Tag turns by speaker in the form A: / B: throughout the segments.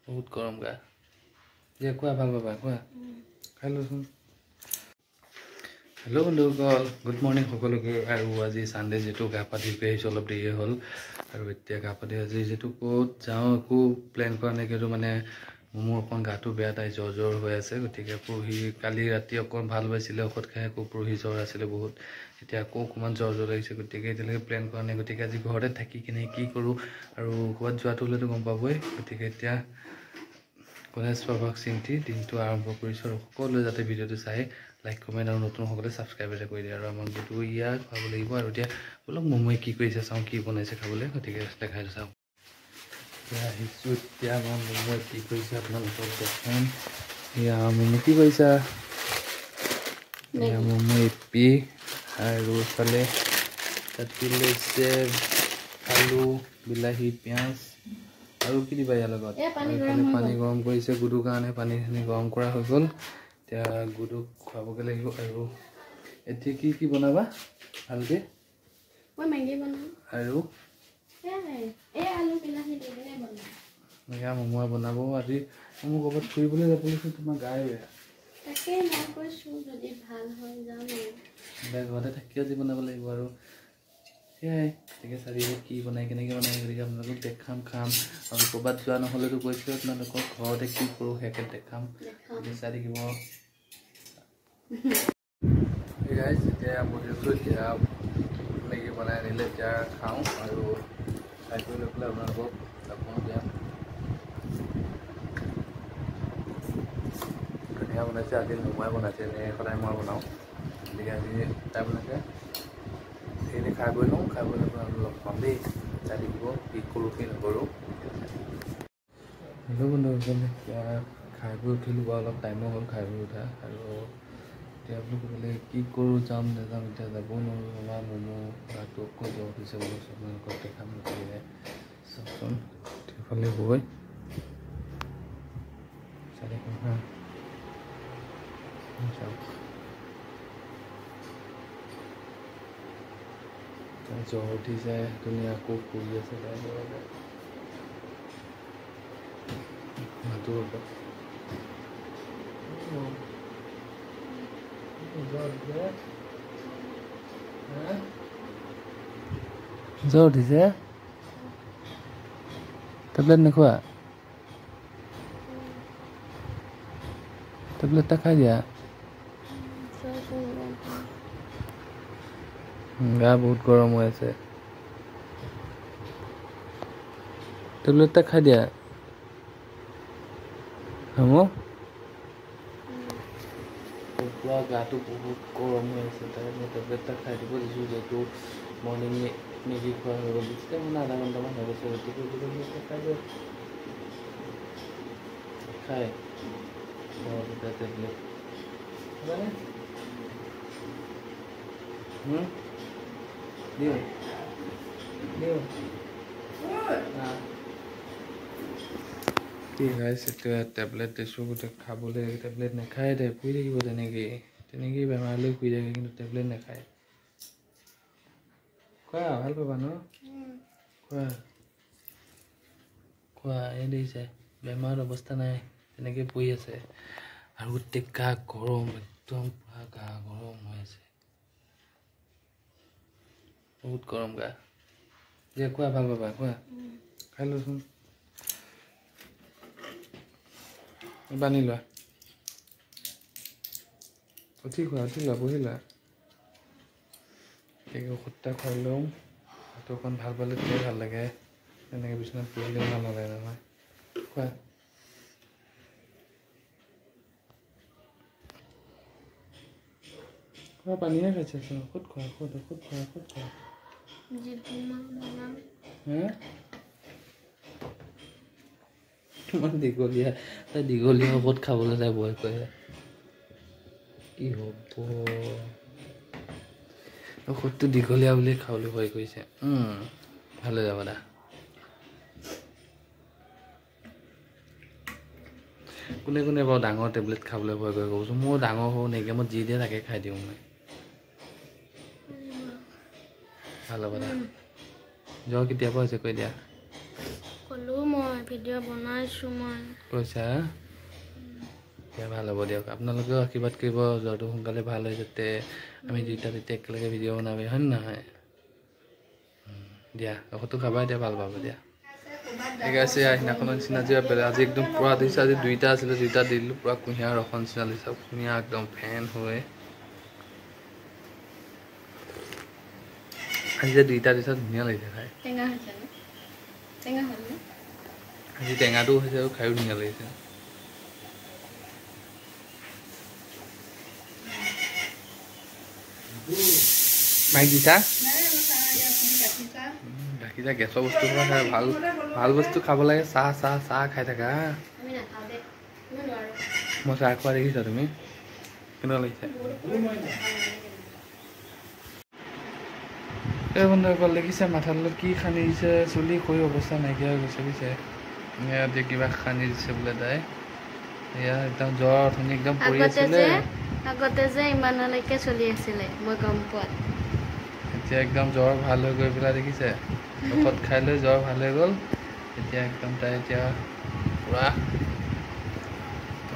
A: বহুত গৰম গা যে কোৱা ভাল পাবা কোৱা খাই লোচোন হেল্ল' বন্ধুসকল গুড মৰ্ণিং সকলোকে আৰু আজি সানডে যেটো গা পা ধুই আহিছোঁ অলপ দেৰি হ'ল আৰু এতিয়া গা পা ধুই আজি যেটো ক'ত যাওঁ একো প্লেন কৰা নাই কিন্তু মানে মোৰ অকণ গাটো বেয়া তাই জ্বৰ হৈ আছে গতিকে পৰহি কালি ৰাতি অকণ ভাল পাইছিলে ঔষধ খাই আকৌ পৰহি জ্বৰ আছিলে বহুত এতিয়া আকৌ অকণমান জ্বৰ লাগিছে গতিকে এতিয়ালৈকে প্লেন কৰা নাই গতিকে আজি ঘৰতে থাকি কিনে কি কৰোঁ আৰু ক'ৰবাত যোৱাটো হ'লেতো গম পাবই গতিকে এতিয়া গণেশ বাবাক চিন্তি দিনটো আৰম্ভ কৰিছোঁ আৰু সকলোৱে যাতে ভিডিঅ'টো চাই লাইক কমেণ্ট আৰু নতুন সকলে ছাবস্ক্ৰাইব এটা কৰি দিয়ে আৰু আমাক যিটো ইয়াত খাব লাগিব আৰু এতিয়া অলপ মমোয়ে কি কৰিছে চাওঁ কি বনাইছে খাবলৈ গতিকে দেখাই চাওঁ এতিয়া আহিছোঁ এতিয়া আমাৰ মমোয়ে কি কৰিছে আপোনালোকক দেখাম এয়া মমো কি কৰিছা এয়া মমো এপি আৰু ইফালে কাটি লৈছে আলু বিলাহী পিঁয়াজ আৰু কি দিবা ইয়াৰ লগত পানী গৰম কৰিছে গুডুৰ কাৰণে পানীখিনি গৰম কৰা হৈ গ'ল এতিয়া গুডুক খুৱাবগৈ লাগিব আৰু এতিয়া কি বনাবা ভালকৈ
B: মই মেগী বনাম
A: আৰু
B: এই আলু বিলাহী দি কিনে বনাম
A: এয়া মমো বনাব আজি মমো ক'ৰবাত ফুৰিবলৈ যাব লাগিছিল তোমাৰ গায়ে বেয়া
B: তাকে মই কৈছোঁ যদি ভাল হৈ যাওঁ
A: বেয়া ঘৰতে থাকি আজি বনাব লাগিব আৰু সেয়াই গতিকে চাৰিও কি বনাই কেনেকৈ বনাই গতিকে আপোনালোকক দেখাম খাম আৰু ক'ৰবাত যোৱা নহ'লেতো কৈছোঁ আপোনালোকক ঘৰতে কি কৰোঁ সেয়াকে দেখাম চাই থাকিব এতিয়া বহিছোঁ এতিয়া মেগী বনাই আনিলে এতিয়া খাওঁ আৰু খাই কৰি লৈ পেলাই আপোনালোকক লগ দিয়া ধুনীয়া বনাইছে আজি মমোয়ে বনাইছে এনে সদায় মই বনাওঁ গতিকে আজি তাই বনাইছে সেইখিনি খাই বৈ লওঁ খাই বৈ লৈ আপোনালোকক লগ পাম দেই চাই থাকিব কি কৰোঁ কি নকৰোঁ হেল্ল' বন্ধুসকল এতিয়া খাই বৈ উঠিলোঁ বাৰু অলপ টাইমো হ'ল খাই বৈ উঠা আৰু এতিয়া বোলো ক'বলৈ কি কৰোঁ যাম নাযাম এতিয়া যাবও নোৱাৰোঁ আমাৰ মমো গাটো আকৌ জ্বৰ উঠিছে বুলি আপোনালোকক দেখাম গতিকে চাওকচোন সেইফালে গৈ চাই দেখোন হা চাওক জ্বৰ উঠি যায় তুমি আকৌ ফুৰি আছে তাই মাতো জ্বৰ উঠিছে টেবলেট নোখোৱা টেবলেট এটা খাই দিয়া গা বহুত গৰম হৈ আছে টেবলেট এটা খাই দিয়া হ'ব পুৰা গাটো বহুত গৰম হৈ আছে তাই মই টেবলেট এটা খাই দিব দিছোঁ যিহেতু মৰ্ণিং মেগী খোৱা হৈ গ'ল তেতিয়া মানে আধা ঘণ্টামান হৈ গৈছে গতিকে খাই দিয়ক খাই দুটা টেবলেট খাবানে দিওঁ কি খাইছে এতিয়া টেবলেট দিছোঁ গোটেই খাবলৈ টেবলেট নাখায় দে শুই থাকিব তেনেকেই বেমাৰ লৈ শুই থাকে কিন্তু টেবলেট নাখায় খোৱা ভাল পাবা ন খোৱা এই দেখিছে বেমাৰৰ অৱস্থা নাই তেনেকৈ পৰি আছে আৰু গোটেই গা গৰম একদম পুৰা গা গৰম হৈ আছে বহুত গৰম গা যে কোৱা ভাল পাবা কোৱা খাই লোচোন বান্ধি লোৱা উঠি লোৱা বহি লোৱা ঔষধটা খাই লওঁ সেইটো অকণ ভাল পালে তেতিয়া ভাল লাগে তেনেকৈ বিচনাত পঢ়িলে ভাল নালাগে নহয় খোৱা পানীহে খাইছে ঔষধ খোৱা ইমান দীঘলীয়া ঔষধ খাবলৈ তাই ভয় কৰে কি হ'ব ঔষধটো দীঘলীয়া বুলি খাবলৈ ভয় কৰিছে ভালে যাব দা কোনে বাৰু ডাঙৰ টেবলেট খাবলৈ ভয় কৰে ক'বচোন মোৰ ডাঙৰ সৰু নেকি মই যি দিয়ে তাকে খাই দিওঁ মই ভাল হ'ব দা জ্বৰ কেতিয়াবা হৈছে কৈ দিয়া
B: কলো মই ভিডিঅ' বনাইছো মই
A: কৈছা দিয়া ভাল হ'ব দিয়ক আপোনালোকেও আশীৰ্বাদ কৰিব জ্বৰটো সোনকালে ভাল হৈ যাতে আমি দুইটা তেতিয়া একেলগে ভিডিঅ' বনাবি হয় নে নহয় দিয়া ঔষধটো খাবা এতিয়া ভাল পাব দিয়া ঠিক আছে সেইদিনাখনৰ নিচিনা যে আজি একদম পুৰা দিছে আজি দুইটা আছিলে দুইটা দি দিলোঁ পুৰা কুঁহিয়াৰ ৰসৰ নিচিনা দিছে কুঁহিয়াৰ একদম ফেন হৈ আজি যে দুইটা দিছে ধুনীয়া লাগিছে খাই
B: টেঙা হৈছে ন টেঙা হ'ল ন
A: আজি টেঙাটোও হৈছে আৰু খায়ো ধুনীয়া লাগিছে মাইক দিছা গাখীৰ চাহ গেছৰ বস্তু খাই ভাল ভাল বস্তু খাব লাগে চাহ চাহ চাহ খাই থাকা মই চাহ খোৱা দেখিছা তুমি কেনেকুৱা লাগিছে এই বন্ধুসকল দেখিছে মাথালৈ কি খান্দি দিছে চুলি খৰি অৱস্থা নাইকিয়া হৈ গৈছে বুজিছে ইয়াতে কিবা খান্দি দিছে বোলে তাই এয়া একদম জ্বৰ অথনি একদম পৰি আছিলে
B: আগতে যে ইমানলৈকে চলি আছিলে মই গম পোৱা
A: এতিয়া একদম জ্বৰ ভাল হৈ গৈ পেলাই দেখিছে ঔষধ খাই লৈ জ্বৰ ভাল হৈ গ'ল এতিয়া একদম তাই এতিয়া পুৰা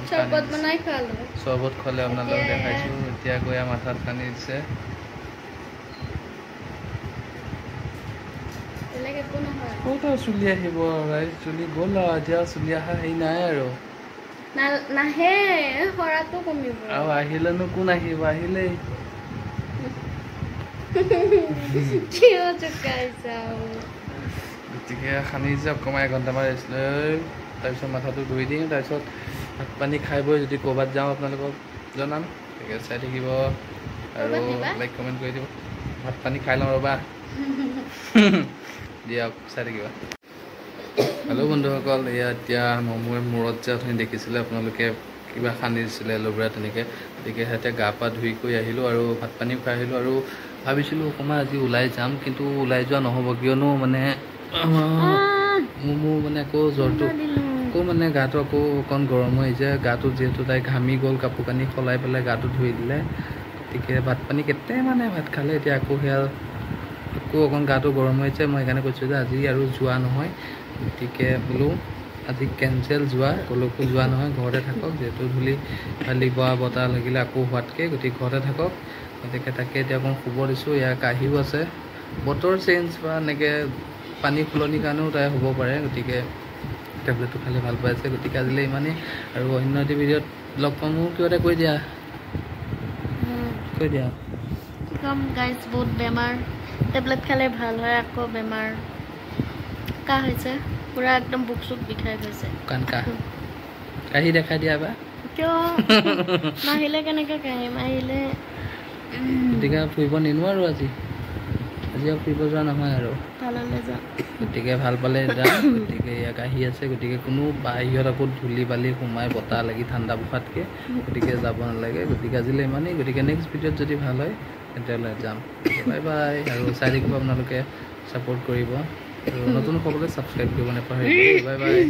B: চৰবত বনাই খোৱালো
A: চৰবত খোৱালে আপোনালোকক দেখাইছোঁ এতিয়া গৈ মাথাত খান্দি দিছে ক'ত চুলি আহিব চুলি গ'ল আৰু এতিয়া চুলি অহা হেৰি নাই আৰু
B: নাহে সৰাটো কমিব
A: আৰু আহিলেনো কোন আহিব আহিলেই
B: কিয় জোকাইছা
A: গতিকে খান্দি দিছে অকণমান এঘণ্টামান ৰেষ্ট লৈ তাৰপিছত মাথাটো ধুই দিম তাৰপিছত ভাত পানী খাই বৈ যদি ক'ৰবাত যাওঁ আপোনালোকক জনাম গতিকে চাই থাকিব আৰু লাইক কমেণ্ট কৰি দিব ভাত পানী খাই লওঁ ৰ'বা দিয়ক চাই থাকিবা হেল্ল' বন্ধুসকল এয়া এতিয়া মোৰ মূৰত যে আপুনি দেখিছিলে আপোনালোকে কিবা খান্দি দিছিলে এল'ভেৰা তেনেকৈ গতিকে সিহঁতে গা পা ধুই কৰি আহিলোঁ আৰু ভাত পানীও খাই আহিলোঁ আৰু ভাবিছিলোঁ অকণমান আজি ওলাই যাম কিন্তু ওলাই যোৱা নহ'ব কিয়নো মানে মোৰ মানে আকৌ জ্বৰটো আকৌ মানে গাটো আকৌ অকণ গৰম হৈ আহিছে গাটো যিহেতু তাই ঘামি গ'ল কাপোৰ কানি সলাই পেলাই গাটো ধুই দিলে গতিকে ভাত পানী কেইটামানে ভাত খালে এতিয়া আকৌ সেয়া আকৌ অকণ গাটো গৰম হৈ আছে মই সেইকাৰণে কৈছোঁ যে আজি আৰু যোৱা নহয় গতিকে বোলো আজি কেঞ্চেল যোৱা ক'লৈকো যোৱা নহয় ঘৰতে থাকক যিহেতু ধূলি খালি বোৱা বতাহ লাগিলে আকৌ হোৱাতকৈ গতিকে ঘৰতে থাকক গতিকে তাকে এতিয়া অকণ শুব দিছোঁ ইয়াৰ কাহিও আছে বতৰ চেঞ্জ বা এনেকৈ পানী সলনিৰ কাৰণেও তাই হ'ব পাৰে গতিকে টেবলেটটো খালে ভাল পাই আছে গতিকে আজিলৈ ইমানেই আৰু অন্য এটি ভিডিঅ'ত লগ পাম মোৰ কিবা এটা কৈ দিয়া
B: কি ক'ম গাইজ বহুত বেমাৰ টেবলেট খালে ভাল হয় আকৌ বেমাৰ কাহ হৈছে পুৰা একদম বুক চুক বিষাই গৈছে
A: কাণ কাহ কাহি দেখাই দিয়া বা
B: কিয় নাহিলে কেনেকৈ কাহিম আহিলে
A: গতিকে ফুৰিব নিনো আৰু আজি আৰু ফুৰিব যোৱা নহয় আৰু
B: ভাললৈ যাওঁ
A: গতিকে ভাল পালে যাম গতিকে ইয়াক আহি আছে গতিকে কোনো বাহিৰত আকৌ ধূলি বালি সোমাই বতাহ লাগি ঠাণ্ডা পোখাতকৈ গতিকে যাব নালাগে গতিকে আজিলৈ ইমানেই গতিকে নেক্সট ভিডিঅ'ত যদি ভাল হয় তেতিয়াহ'লে যাম বাই বাই আৰু চাই থাকিব আপোনালোকে ছাপোৰ্ট কৰিব আৰু নতুন সকলোৱে ছাবস্ক্ৰাইব কৰিব নাপাহৰিব বাই বাই